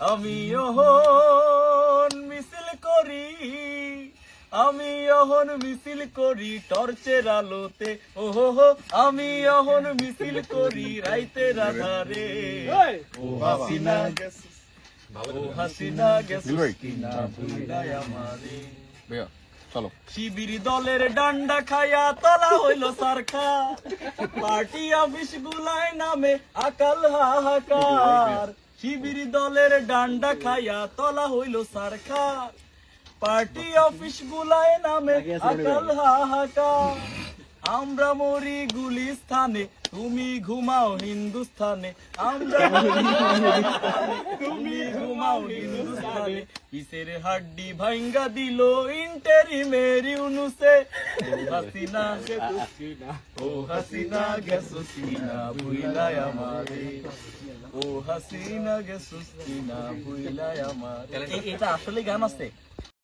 আমি অহন মিছিল করি, আমি অহন মিছিল করি টর্চের আলোতে, ওহো আমি অহন মিছিল করি রাইতের আধারে। ও হাসিনা গেছিস, ও হাসিনা গেছিস কিনা ভুইলাই আমারে। চলো। শিবির দলের ডান্ডা খায়া তলা হইল সারখা, পার্টি অফিস গুলায় নামে আকাল হাহাকার। শিবির দলের ডান্ডা খায়া তলা হইল সারখা, পার্টি অফিস গুলায় নামে আকাল হাহাকার। আমরা মরি গুলিস্থানে, তুমি ঘুমাও হিন্দুস্থানে, আমরা মরি গুলিস্থানে, তুমি ঘুমাও হিন্দুস্থানে। কিসের হাড্ডি ভাঙ্গা দিল ইন্টেরিমের ইউনুসে। ও হাসিনা ও হাসিনা গেছস কিনা ভুইলাই আমারে, ও হাসিনা গেছস কিনা ভুইলাই আমারে। এটা আসলে গান আছে।